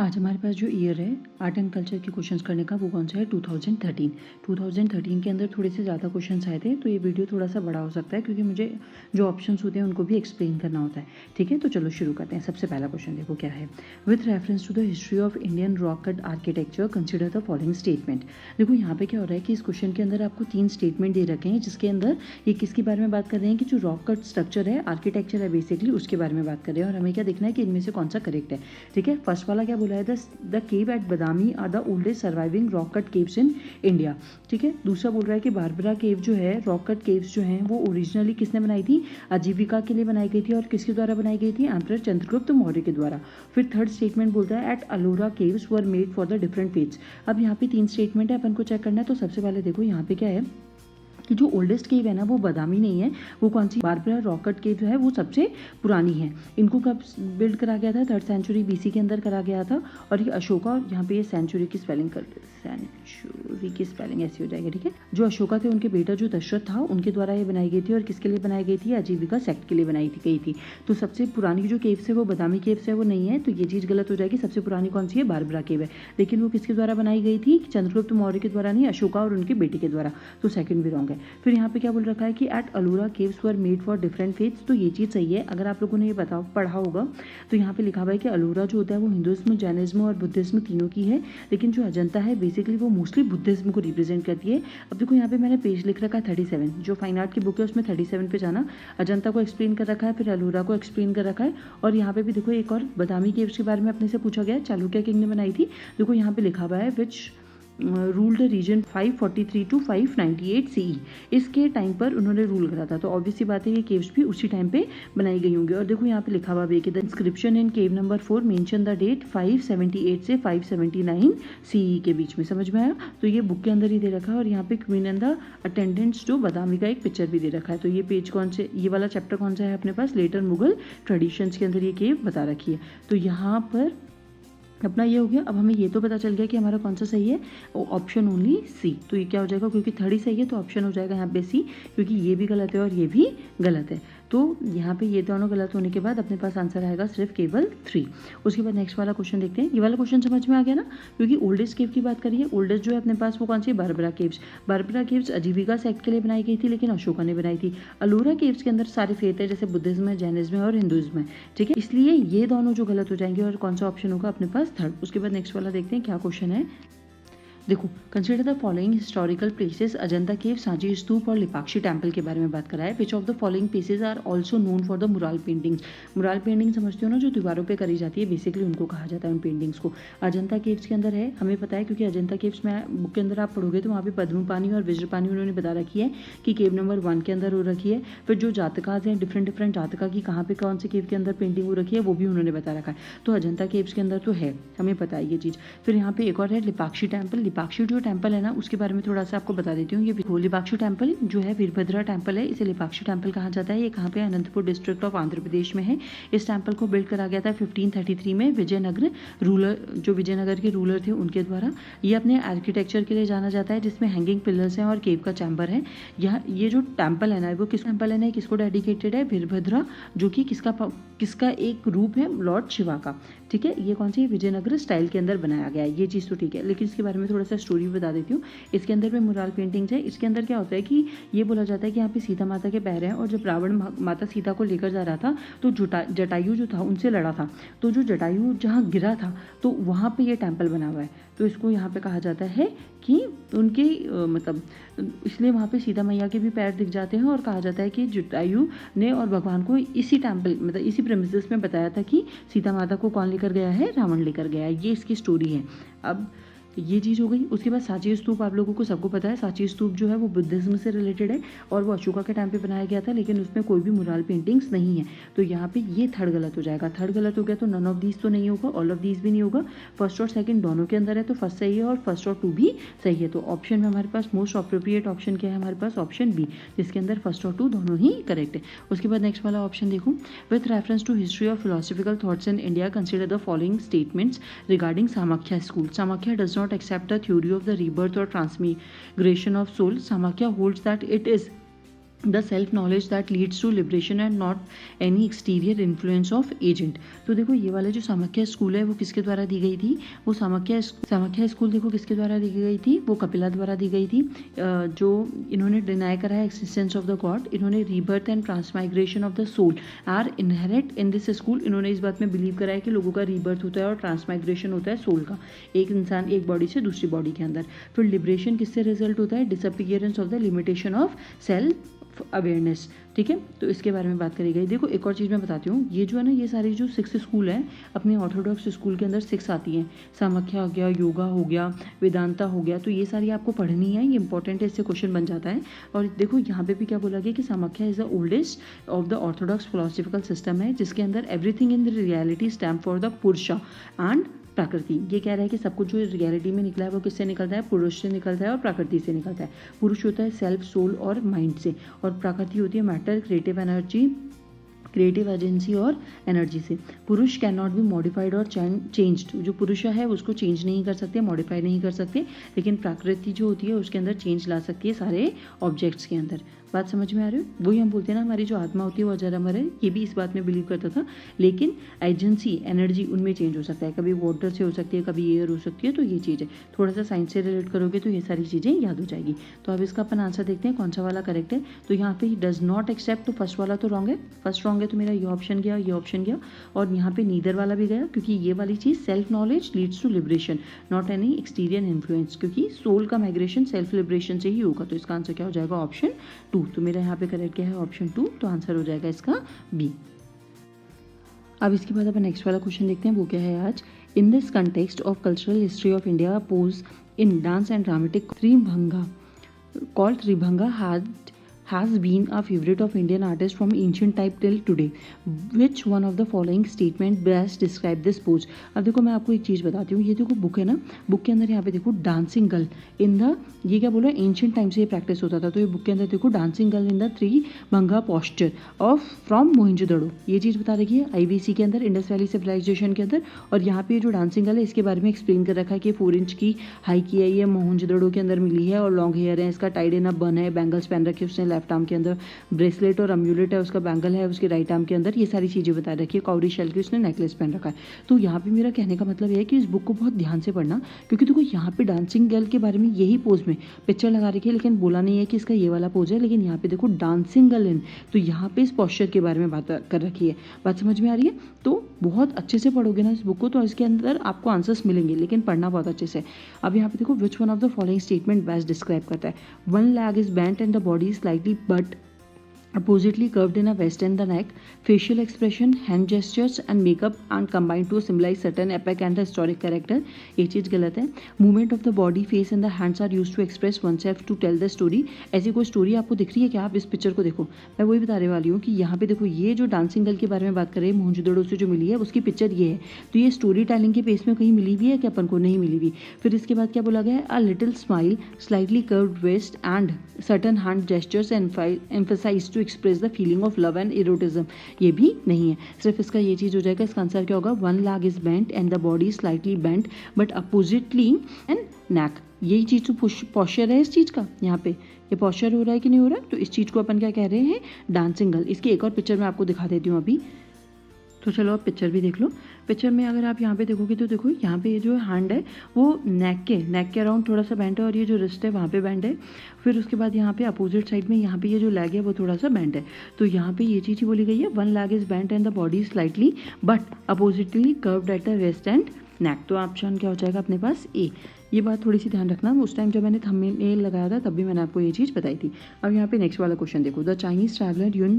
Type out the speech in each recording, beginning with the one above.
आज हमारे पास जो ईयर है आर्ट एंड कल्चर के क्वेश्चंस करने का वो कौन सा है 2013। 2013 के अंदर थोड़े से ज़्यादा क्वेश्चंस आए थे, तो ये वीडियो थोड़ा सा बड़ा हो सकता है क्योंकि मुझे जो ऑप्शंस होते हैं उनको भी एक्सप्लेन करना होता है। ठीक है, तो चलो शुरू करते हैं। सबसे पहला क्वेश्चन देखो क्या है। With reference to the history of Indian rock cut architecture consider the following statement. देखो यहाँ पे क्या हो रहा है कि इस क्वेश्चन के अंदर आपको 3 स्टेटमेंट दे रखे हैं, जिसके अंदर ये किसके बारे में बात कर रहे हैं कि जो रॉक कट स्ट्रक्चर है, आर्किटेक्चर है बेसिकली, उसके बारे में बात कर रहे हैं और हमें क्या देखना है कि इनमें से कौन सा करेक्ट है। ठीक है, फर्स्ट वाला क्या बोला है, the cave at Badami are the oldest surviving rock cut caves in India. ठीक है, दूसरा बोल रहा है कि बारबरा केव जो है, रॉक कट केव्स जो हैं वो ओरिजिनली किसने बनाई थी, आजीविका के लिए बनाई गई थी और किसके द्वारा बनाई गई थी, एम्परर चंद्रगुप्त मौर्य के द्वारा। फिर थर्ड स्टेटमेंट बोलता है at Ellora caves were made for the different faiths. अब यहाँ पे 3 स्टेटमेंट है, अपन को चेक करना है। तो सबसे पहले देखो यहाँ पे क्या है कि जो ओल्डेस्ट केव है ना वो बदामी नहीं है, वो कौन सी, बारबरा रॉक कट केव जो है वो सबसे पुरानी है। इनको कब बिल्ड करा गया था, 3rd सेंचुरी BC के अंदर करा गया था। और ये अशोका, और यहाँ पे ये सेंचुरी की स्पेलिंग कर, सेंचुरी की स्पेलिंग ऐसी हो जाएगी। ठीक है, जो अशोका थे उनके बेटा जो दशरथ था उनके द्वारा ये बनाई गई थी और किसके लिए बनाई गई थी, आजीविका सेक्ट के लिए बनाई गई थी। तो सबसे पुरानी जो केव्स है वो बदामी केव्स है, वो नहीं है, तो ये चीज़ गलत हो जाएगी। सबसे पुरानी कौन सी है, बारबरा केव है, लेकिन वो किसके द्वारा बनाई गई थी, चंद्रगुप्त मौर्य के द्वारा नहीं, अशोका और उनके बेटे के द्वारा। तो सेकंड भी रॉन्ग है। फिर यहाँ पे क्या बोल रखा है कि at Ellora caves were made for different faiths. तो ये चीज़ सही है। अगर आप लोगों ने ये पढ़ा होगा तो यहाँ पे लिखा हुआ है कि अलोरा जो होता है वो हिंदुइज्म, जैनिज्म और बुद्धिज्म तीनों की है, लेकिन जो अजंता है बेसिकली वो मोस्टली बुद्धिज्म को रिप्रेजेंट करती है। अब देखो यहाँ पे मैंने पेज लिख रखा है 37, जो फाइन आर्ट की बुक है उसमें 37 पे जाना। अजंता को एक्सप्लेन कर रखा है, फिर अलोरा को एक्सप्लेन कर रखा है, और यहाँ पे भी देखो एक और बदामी केव्स के बारे में अपने से पूछा गया है, चालुक्य किंग ने बनाई थी। देखो यहाँ पे लिखा हुआ है which rule the region 543 to 598 CE। इसके टाइम पर उन्होंने रूल करा था, तो ऑब्वियसली बात है ये केव्स भी उसी टाइम पे बनाई गई होंगी। और देखो यहाँ पे लिखा हुआ है कि the inscription in cave number 4 mention the date 578 से 579 CE के बीच में। समझ में आया? तो ये बुक के अंदर ही दे रखा है, और यहाँ पे क्वीन एंड द अटेंडेंट्स जो बदामी का एक पिक्चर भी दे रखा है। तो ये पेज कौन से, ये वाला चैप्टर कौन सा है अपने पास, लेटर मुगल ट्रेडिशंस के अंदर ये केव बता रखी है। तो यहाँ पर अपना ये हो गया। अब हमें ये तो पता चल गया कि हमारा कौन सा सही है, ऑप्शन ओनली सी। तो ये क्या हो जाएगा, क्योंकि थर्ड ही सही है तो ऑप्शन हो जाएगा यहाँ पे सी, क्योंकि ये भी गलत है और ये भी गलत है। तो यहाँ पे ये दोनों गलत होने के बाद अपने पास आंसर आएगा सिर्फ केवल 3। उसके बाद नेक्स्ट वाला क्वेश्चन देखते हैं। ये वाला क्वेश्चन समझ में आ गया ना, क्योंकि ओल्डेस्ट केव की बात करिए। ओल्डेस्ट जो है अपने पास वो कौन सी, बारबरा केव्स। बारबरा केव्स आजीविका सेक्ट के लिए बनाई गई थी, लेकिन अशोका ने बनाई थी। अलोरा केव्स के अंदर सारे फेथ है, जैसे बुद्धिज्म है, जैनिज्म है और हिंदुइज्म है। ठीक है, इसलिए ये दोनों जो गलत हो जाएंगे, और कौन सा ऑप्शन होगा अपने पास, थर्ड। उसके बाद नेक्स्ट वाला देखते हैं क्या क्वेश्चन है। देखो, consider the following historical places, Ajanta cave, Sanchi stupa और लिपाक्षी टेम्पल के बारे में बात करा है। Which of the following places are also known for the mural paintings. Mural painting समझते हो ना, जो दीवारों पे करी जाती है, बेसिकली उनको कहा जाता है उन पेंटिंग्स को। अजंता केव्स के अंदर है, हमें पता है क्योंकि अजंता केव्स में बुक के अंदर आप पढ़ोगे तो वहाँ पे पद्मपानी और वज्रपानी उन्होंने बता रखी है कि केव नंबर 1 के अंदर हो रखी है। फिर जो जातकाज हैं, डिफरेंट जातका की कहाँ पे कौन से केव के अंदर पेंटिंग हो रखी है, वो भी उन्होंने बता रखा है। तो अजंता केव्स के अंदर तो है, हमें पता है ये चीज़। फिर यहाँ पे एक और है लिपाक्षी टेम्पल। लिपाक्षी जो टेम्पल है ना, उसके बारे में थोड़ा सा आपको बता देती हूँ। ये लिपाक्षी टेम्पल जो है वीरभद्रा टेम्पल है, इसे लिपाक्षी टेम्पल कहा जाता है। ये कहाँ पे, अनंतपुर डिस्ट्रिक्ट ऑफ आंध्र प्रदेश में है। इस टेम्पल को बिल्ड करा गया था 1533 में विजयनगर रूलर, जो विजयनगर के रूलर थे उनके द्वारा। ये अपने आर्किटेक्चर के लिए जाना जाता है, जिसमें हैंगिंग पिलर्स हैं और केव का चैम्बर है। यहाँ ये जो टेम्पल है ना, वो किस टेम्पल है ना, किसको डेडिकेटेड है, वीरभद्रा, जो कि किसका एक रूप है, लॉर्ड शिवा का। ठीक है, ये कौन सी, विजयनगर स्टाइल के अंदर बनाया गया है, ये चीज़ तो ठीक है। लेकिन इसके बारे में थोड़ा सा स्टोरी बता देती हूँ। इसके अंदर में मुराल पेंटिंग्स है। इसके अंदर क्या होता है कि ये बोला जाता है कि यहाँ पे सीता माता के पैर हैं, और जब रावण माता सीता को लेकर जा रहा था तो जटायु जो था उनसे लड़ा था। तो जो जटायु जहाँ गिरा था तो वहाँ पे ये टेम्पल बना हुआ है। तो इसको यहाँ पे कहा जाता है कि उनके मतलब इसलिए वहाँ पे सीता मैया के भी पैर दिख जाते हैं, और कहा जाता है कि जटायु ने और भगवान को इसी टेम्पल मतलब इसी प्रेमिसेस में बताया था कि सीता माता को कौन लेकर गया है, रावण लेकर गया है। ये इसकी स्टोरी है। अब ये चीज़ हो गई। उसके बाद सांची स्तूप, आप लोगों को सबको पता है सांची स्तूप जो है वो बुद्धिज्म से रिलेटेड है, और वो अशोका के टाइम पे बनाया गया था, लेकिन उसमें कोई भी मुराल पेंटिंग्स नहीं है। तो यहाँ पे ये थर्ड गलत हो जाएगा। थर्ड गलत हो गया तो नन ऑफ दीज तो नहीं होगा, ऑल ऑफ दीज भी नहीं होगा। फर्स्ट और सेकंड दोनों के अंदर है, तो फर्स्ट सही है और फर्स्ट और 2 भी सही है। तो ऑप्शन में हमारे पास मोस्ट अप्रोप्रिएट ऑप्शन क्या है, हमारे पास ऑप्शन बी, जिसके अंदर फर्स्ट और 2 दोनों ही करेक्ट है। उसके बाद नेक्स्ट वाला ऑप्शन देखो, with reference to history of philosophical thoughts in India consider the following statements regarding Sankhya school. Sankhya does not accept the theory of the rebirth or transmigration of soul. Samakya holds that it is the self knowledge that leads to liberation and not any exterior influence of agent. तो देखो ये वाला जो Samkhya school है वो किसके द्वारा दी गई थी, वो सामख्या स्कूल देखो किसके द्वारा दी गई थी, वो कपिला द्वारा दी गई थी। जो इन्होंने डिनाई करा है एक्सिस्टेंस ऑफ द गॉड, इन्होंने rebirth and transmigration of the soul are inherit in this school. इन्होंने इस बात में बिलीव करा है कि लोगों का रीबर्थ होता है और ट्रांसमाइग्रेशन होता है सोल का, एक इंसान एक बॉडी से दूसरी बॉडी के अंदर। फिर लिबरेशन किससे रिजल्ट होता है, disappearance of the limitation of self awareness. ठीक है, तो इसके बारे में बात करी गई। देखो एक और चीज़ मैं बताती हूँ, ये जो है ना ये सारी जो 6 स्कूल हैं अपने ऑर्थोडॉक्स स्कूल के अंदर 6 आती हैं। सामख्या हो गया, योगा हो गया, वेदांता हो गया, तो ये सारी आपको पढ़नी है, ये इंपॉर्टेंट है, इससे क्वेश्चन बन जाता है। और देखो यहाँ पे भी क्या बोला गया कि Samkhya is the oldest of the Orthodox philosophical system है, जिसके अंदर everything in the reality stamp for the पुरुषा एंड प्रकृति। ये कह रहा है कि सब कुछ जो रियलिटी में निकला है वो किससे निकलता है, पुरुष से निकलता है और प्रकृति से निकलता है। पुरुष होता है सेल्फ, सोल और माइंड से, और प्रकृति होती है matter, creative energy, creative agency और एनर्जी से। पुरुष कैन नॉट बी मॉडिफाइड और चेंज्ड। जो पुरुष है उसको चेंज नहीं कर सकते, मॉडिफाई नहीं कर सकते, लेकिन प्रकृति जो होती है उसके अंदर चेंज ला सकती है सारे ऑब्जेक्ट्स के अंदर। बात समझ में आ रही है? वही हम बोलते हैं ना हमारी जो आत्मा होती है वो अजर अमर है, ये भी इस बात में बिलीव करता था, लेकिन एजेंसी एनर्जी उनमें चेंज हो सकता है, कभी वाटर से हो सकती है, कभी एयर हो सकती है। तो ये चीज़ है, थोड़ा सा साइंस से रिलेट करोगे तो ये सारी चीज़ें याद हो जाएगी। तो अब इसका अपन आंसर देखते हैं कौन सा वाला करेक्ट है। तो यहाँ पे डज नॉट एक्सेप्ट, तो फर्स्ट वाला तो रॉन्ग है, फर्स्ट रॉन्ग है, तो मेरा ये ऑप्शन गया, ये ऑप्शन गया, और यहाँ पे नीदर वाला भी गया, क्योंकि ये वाली चीज़ self knowledge leads to liberation not any exterior influence, क्योंकि सोल का माइग्रेशन सेल्फ लिबरेशन से ही होगा। तो इसका आंसर क्या हो जाएगा, ऑप्शन 2। तो मेरा यहाँ पे करेक्ट क्या है, ऑप्शन 2, तो आंसर हो जाएगा इसका बी। अब इसके बाद अपन नेक्स्ट वाला क्वेश्चन देखते हैं, वो क्या है आज। इन this context of cultural history of India pose in dance and dramatic Tribhanga called Tribhanga has been a favorite of Indian artists from ancient time till today. Which one of the following statement best describe this pose? अब देखो मैं आपको एक चीज़ बताती हूँ, ये देखो book है ना, बुक के अंदर यहाँ पे देखो डांसिंग गर्ल इन द, ये क्या बोला, एंशियंट टाइम से ये प्रैक्टिस होता था, तो ये बुक के अंदर देखो dancing girl in the tribhanga posture of from Mohenjodaro, ये चीज़ बता रखी है IVC के अंदर, इंडस वैली सिविलाइजेशन के अंदर। और यहाँ पे जो डांसिंग गर्ल है इसके बारे में एक्सप्लेन कर रखा है कि 4 इंच की हाई की है, ये मोहिंजोदड़ो के अंदर मिली है, और लॉन्ग हेयर है, इसका टाइड इन अप बन है, बैंगल्स पहन रखे उसने लेफ्ट आर्म के अंदर, ब्रेसलेट और अम्यूलेट है उसका, बैंगल है उसके राइट आर्म के अंदर, ये सारी चीज़ें बता रखी है, कौरी शेल की उसने नेकलेस पहन रखा है। तो यहाँ पे मेरा कहने का मतलब है कि इस बुक को बहुत ध्यान से पढ़ना, क्योंकि देखो यहाँ पे डांसिंग गर्ल के बारे में यही पोज में पिक्चर लगा रखी है, लेकिन बोला नहीं है कि इसका ये वाला पोज है, लेकिन यहाँ पे देखो डांसिंग गर्ल इन, तो यहाँ पे इस पोस्चर के बारे में बात कर रखी है। बात समझ में आ रही है? तो बहुत अच्छे से पढ़ोगे ना इस बुक को, तो इसके अंदर आपको आंसर्स मिलेंगे, लेकिन पढ़ना बहुत अच्छे से। अब यहाँ पे देखो which one of the following statement best describe करता है। 1 leg is bent and the body is slightly but oppositely curved in a waist and the neck, facial expression, hand gestures and makeup and combined to symbolize certain epic and historic character, ये चीज़ गलत है। movement of the body, face and the hands are used to express oneself to tell the story। ऐसी कोई story आपको दिख रही है क्या? आप इस पिक्चर को देखो, मैं वही बताने वाली हूँ कि यहाँ पे देखो ये जो डांसिंग गर्ल के बारे में बात कर रहे हैं, मोहनजोदड़ो से जो मिली है उसकी पिक्चर ये है, तो ये स्टोरी टेलिंग के पेस में कहीं मिली हुई है कि अपन को नहीं मिली हुई। फिर इसके बाद क्या बोला गया है, a little smile, slightly curved waist and certain hand gestures emphasize to express the feeling of love and eroticism, ये भी नहीं है। सिर्फ इसका ये चीज़ हो जाएगा, इसका आंसर क्या होगा, 1 leg is bent and the body slightly bent but oppositely and neck, यही चीज़ तो पॉस्चर है इस चीज़ का, यहाँ पे ये पॉस्चर हो रहा है कि नहीं हो रहा है, तो इस चीज़ को अपन क्या कह रहे हैं, डांसिंग गर्ल। इसकी एक और पिक्चर मैं आपको दिखा देती हूँ अभी, तो चलो आप पिक्चर भी देख लो। पिक्चर में अगर आप यहाँ पे देखोगे तो देखो यहाँ पे ये जो हैंड है वो नेक के अराउंड थोड़ा सा बैंड है, और ये जो रिस्ट है वहाँ पे बैंड है। फिर उसके बाद यहाँ पे अपोजिट साइड में यहाँ पे ये जो लेग है वो थोड़ा सा बैंड है, तो यहाँ पे ये चीज़ बोली गई है, 1 leg is bent and the body slightly but oppositely curved at the waist and neck। तो ऑप्शन क्या हो जाएगा अपने पास, ए। ये बात थोड़ी सी ध्यान रखना, उस टाइम जब मैंने थंबनेल लगाया था तब भी मैंने आपको ये चीज़ बताई थी। अब यहाँ पे नेक्स्ट वाला क्वेश्चन देखो, the Chinese traveller Hiuen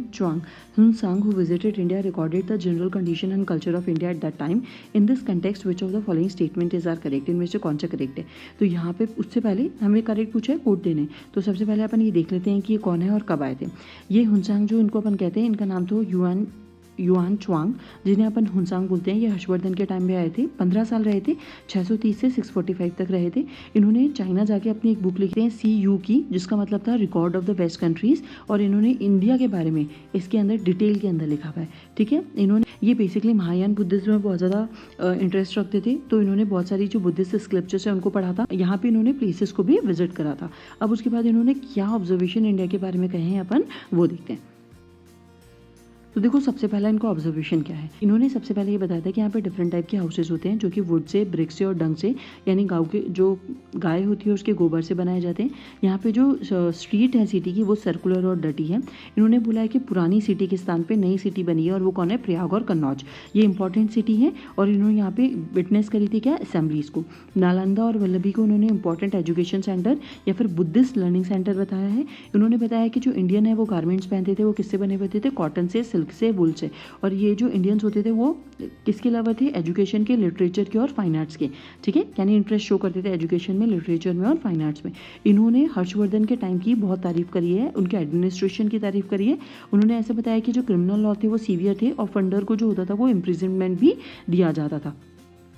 Tsang who visited India recorded the general condition and culture of India at that time. In this context which of the following statement is are correct, इनमें से कौन सा correct है। तो यहाँ पे उससे पहले हमें करेक्ट पूछा है, कोट देने, तो सबसे पहले अपन ये देख लेते हैं कि ये कौन है और कब आए थे। ये हुनसांग जो इनको अपन कहते हैं, इनका नाम तो युआन च्वांग, जिन्हें अपन हुनसांग बोलते हैं, ये हर्षवर्धन के टाइम में आए थे, 15 साल रहे थे, 630 से 645 तक रहे थे। इन्होंने चाइना जाके अपनी एक बुक लिखते हैं CU की, जिसका मतलब था record of the west countries, और इन्होंने इंडिया के बारे में इसके अंदर डिटेल के अंदर लिखा हुआ है। ठीक है, इन्होंने ये बेसिकली महायान बुद्धिज्म में बहुत ज़्यादा इंटरेस्ट रखते थे, तो इन्होंने बहुत सारी जो बुद्धिस्ट स्क्रिप्चर्स है उनको पढ़ा था। यहाँ पे इन्होंने प्लेसेस को भी विजिट करा था। अब उसके बाद इन्होंने क्या ऑब्जर्वेशन इंडिया के बारे में कहे हैं अपन वो देखते हैं। तो देखो सबसे पहला इनका ऑब्जर्वेशन क्या है। इन्होंने सबसे पहले ये बताया था कि यहाँ पे डिफरेंट टाइप के हाउसेज होते हैं जो कि वुड से, ब्रिक से और डंग से, यानी गाँव के जो गाय होती है उसके गोबर से बनाए जाते हैं। यहाँ पे जो स्ट्रीट है सिटी की वो सर्कुलर और डटी है। इन्होंने बोला है कि पुरानी सिटी के स्थान पे नई सिटी बनी है और वो कौन है, प्रयाग और कन्नौज। ये इंपॉर्टेंट सिटी है और इन्होंने यहाँ पे विटनेस करी थी क्या, असेंबलीज को। नालंदा और वल्लभी को उन्होंने इंपॉर्टेंट एजुकेशन सेंटर या फिर बुद्धिस्ट लर्निंग सेंटर बताया है। उन्होंने बताया कि जो इंडियन है वो गारमेंट्स पहनते थे वो किससे बने हुए थे, कॉटन से, सिल्क से, वुल से। और ये जो इंडियंस होते थे वो किसके अलावा थे, एजुकेशन के, लिटरेचर के और फाइन आर्ट्स के। ठीक है, यानी इंटरेस्ट शो करते थे एजुकेशन में, लिटरेचर में और फाइन आर्ट्स में। इन्होंने हर्षवर्धन के टाइम की बहुत तारीफ करी है, उनके एडमिनिस्ट्रेशन की तारीफ करी है। उन्होंने ऐसे बताया कि जो क्रिमिनल लॉ थे वो सीवियर थे और फंडर को जो होता था वो इम्प्रिजनमेंट भी दिया जाता था,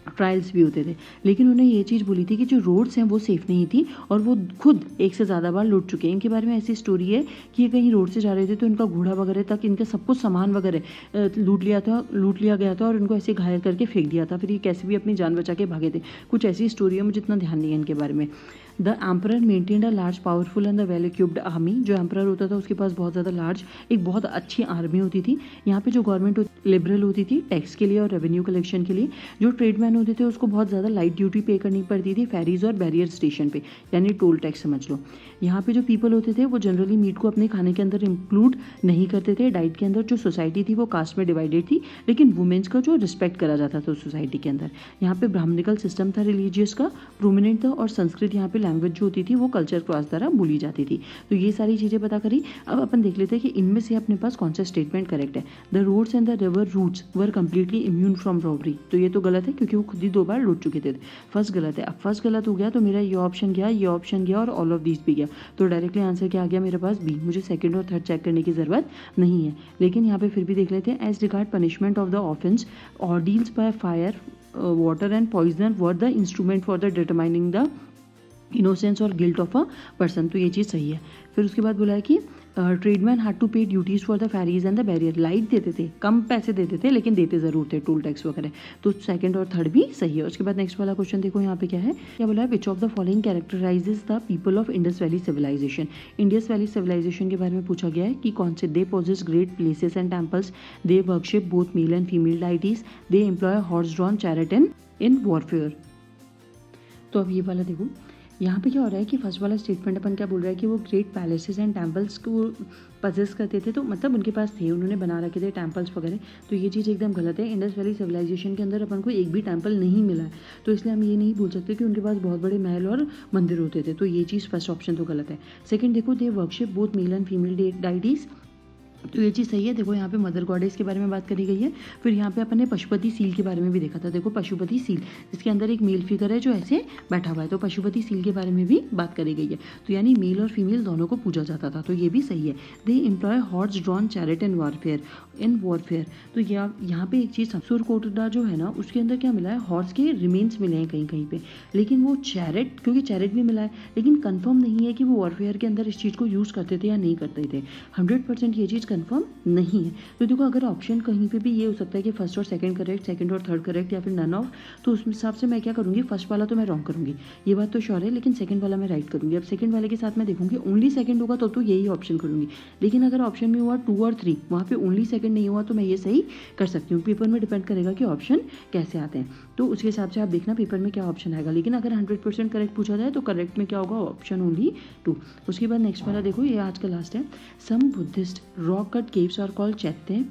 ट्रायल्स भी होते थे। लेकिन उन्होंने ये चीज़ बोली थी कि जो रोड्स हैं वो सेफ़ नहीं थी और वो खुद एक से ज़्यादा बार लूट चुके हैं। इनके बारे में ऐसी स्टोरी है कि ये कहीं रोड से जा रहे थे तो इनका घोड़ा वगैरह तक, इनका सब कुछ सामान वगैरह लूट लिया गया था और इनको ऐसे घायल करके फेंक दिया था। फिर ये कैसे भी अपनी जान बचा के भागे थे। कुछ ऐसी स्टोरी है, मुझे इतना ध्यान नहीं है इनके बारे में। The emperor maintained a large powerful and the well equipped army. जो एम्परर होता था उसके पास बहुत ज़्यादा लार्ज, एक बहुत अच्छी आर्मी होती थी। यहाँ पे जो गवर्नमेंट लिबरल होती थी टैक्स के लिए और रेवेन्यू कलेक्शन के लिए। जो ट्रेडमैन होते थे उसको बहुत ज़्यादा लाइट ड्यूटी पे करनी पड़ती थी फेरीज और बैरियर स्टेशन पे, यानी टोल टैक्स समझ लो। यहाँ पे जो पीपल होते थे वो जनरली मीट को अपने खाने के अंदर इंक्लूड नहीं करते थे। डाइट के अंदर जो सोसाइटी थी वो कास्ट में डिवाइडेड थी, लेकिन वुमेन्स का जो रिस्पेक्ट करा जाता था सोसाइटी के अंदर। यहाँ पे ब्राह्मणिकल सिस्टम था रिलीजियस का, प्रोमिनेंट था, और संस्कृत यहाँ पे लैंग्वेज जो होती थी वो कल्चर क्रॉस द्वारा बोली जाती थी। तो ये सारी चीज़ें पता करी। अब अपन देख लेते हैं कि इनमें से अपने पास कौन सा स्टेटमेंट करेक्ट है। The roads and the river routes were completely immune from robbery. तो ये तो गलत है क्योंकि वो खुद ही 2 बार लूट चुके थे। फर्स्ट गलत है। अब फर्स्ट गलत हो गया तो मेरा ये ऑप्शन गया, ये ऑप्शन गया और ऑल ऑफ दीज भी गया। तो डायरेक्टली आंसर क्या आ गया मेरे पास, बी। मुझे सेकंड और थर्ड चेक करने की जरूरत नहीं है। लेकिन यहाँ पे फिर भी देख लेते हैं। As regard punishment of the offence, ordeals by fire, water and poison were the instrument for the determining the innocence और गिल्ट ऑफ अ पर्सन। तो ये चीज़ सही है। फिर उसके बाद बोला है कि tradesman had to pay duties for the ferries and the barrier. Light देते थे, कम पैसे देते थे, लेकिन देते ज़रूर थे, टोल टैक्स वगैरह। तो सेकंड और थर्ड भी सही है। उसके बाद नेक्स्ट वाला क्वेश्चन देखो यहाँ पे क्या है। क्या बोला है, which of the following characterises the people of Indus valley civilisation. Indus valley civilisation के बारे में पूछा गया है कि कौन से। They possess great places and temples, they worship both male and female deities, they employ horse drawn chariot in warfare. तो अब ये वाला देखो, यहाँ पे क्या हो रहा है कि फर्स्ट वाला स्टेटमेंट अपन क्या बोल रहा है कि वो ग्रेट पैलेसेस एंड टेम्पल्स को पजेस करते थे, तो मतलब उनके पास थे, उन्होंने बना रखे थे टेम्पल्स वगैरह। तो ये चीज़ एकदम गलत है। इंडस वैली सिविलाइजेशन के अंदर अपन को एक भी टेम्पल नहीं मिला है, तो इसलिए हम ये नहीं बोल सकते कि उनके पास बहुत बड़े महल और मंदिर होते थे। तो ये चीज़ फर्स्ट ऑप्शन तो गलत है। सेकेंड देखो, they worship both male and female deities. तो ये चीज़ सही है। देखो यहाँ पे मदर गॉडेस के बारे में बात करी गई है। फिर यहाँ पे अपन ने पशुपति सील के बारे में भी देखा था। देखो पशुपति सील, इसके अंदर एक मेल फिगर है जो ऐसे बैठा हुआ है, तो पशुपति सील के बारे में भी बात करी गई है। तो यानी मेल और फीमेल दोनों को पूजा जाता था, तो ये भी सही है। They employ horse drawn chariot in warfare. तो यहाँ पे एक चीज़, सुरकोटडा जो है ना उसके अंदर क्या मिला है, हॉर्स के रिमेन्स मिले हैं कहीं कहीं पे, लेकिन वो चैरिट, क्योंकि चैरिट भी मिला है, लेकिन कंफर्म नहीं है कि वो वॉरफेयर के अंदर इस चीज़ को यूज़ करते थे या नहीं करते थे। 100% ये चीज़ कंफर्म नहीं है। तो देखो अगर ऑप्शन कहीं पे भी ये हो सकता है कि फर्स्ट और सेकंड करेक्ट, सेकंड और थर्ड करेक्ट, या फिर नन ऑफ, तो उस हिसाब से मैं क्या करूँगी, फर्स्ट वाला तो मैं रॉन्ग करूँगी, ये बात तो श्योर है, लेकिन सेकंड वाला मैं राइट करूँगी। अब सेकंड वाले के साथ मैं देखूँगी ओनली सेकंड होगा तो यही ऑप्शन करूँगी, लेकिन अगर ऑप्शन में हुआ 2 और 3, वहाँ पे ओनली सेकंड नहीं हुआ तो मैं ये सही कर सकती हूँ। पेपर में डिपेंड करेगा कि ऑप्शन कैसे आते हैं, तो उसके हिसाब से आप देखना पेपर में क्या ऑप्शन आएगा। लेकिन अगर 100% करेक्ट पूछा जाए तो करेक्ट में क्या होगा, ऑप्शन ओनली 2। उसके बाद नेक्स्ट वाला देखो, ये आज का लास्ट है। Some Buddhist rock cut caves are called chaitya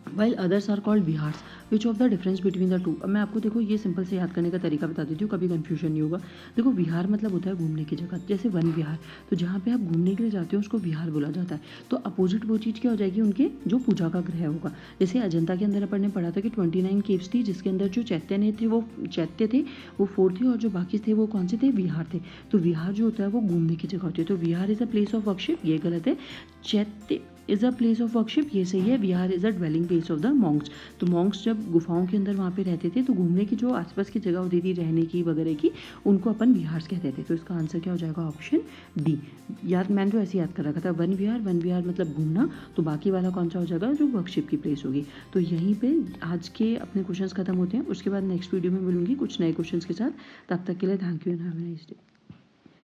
while others are called vihars. Which of the difference between the two? अब मैं आपको देखो ये सिंपल से याद करने का तरीका बता देती हूँ, कभी कंफ्यूजन नहीं होगा। देखो विहार मतलब होता है घूमने की जगह, जैसे वन विहार, तो जहाँ पे आप घूमने के लिए जाते हो उसको विहार बोला जाता है। तो अपोजिट वो चीज़ क्या हो जाएगी, उनके जो पूजा का ग्रह होगा। जैसे अजंता के अंदर अपन ने पढ़ा था कि 29 केव्स थी, जिसके अंदर जो चैत्य थे वो 4 थे, और जो बाकी थे वो कौन से थे, विहार थे। तो विहार जो होता है वो घूमने की जगह होती है, तो vihara is a place of worship, ये गलत है। Chaitya is a place of worship, ये सही है। Vihara is a dwelling place of the monks. तो मॉन्क्स जब गुफाओं के अंदर वहाँ पे रहते थे तो घूमने की जो आसपास की जगह होती थी रहने की वगैरह की, उनको अपन विहार्स कहते थे। तो इसका आंसर क्या हो जाएगा? Option D. याद, मैंने तो ऐसे याद कर रखा था, वन विहार मतलब घूमना, तो बाकी वाला कौन सा हो जाएगा? जो वर्कशिप की प्लेस होगी। तो यहीं पे आज के अपने क्वेश्चंस खत्म होते हैं। उसके बाद नेक्स्ट वीडियो में मिलूंगी कुछ नए क्वेश्चंस के साथ। तब तक के लिए thank you and have a nice day.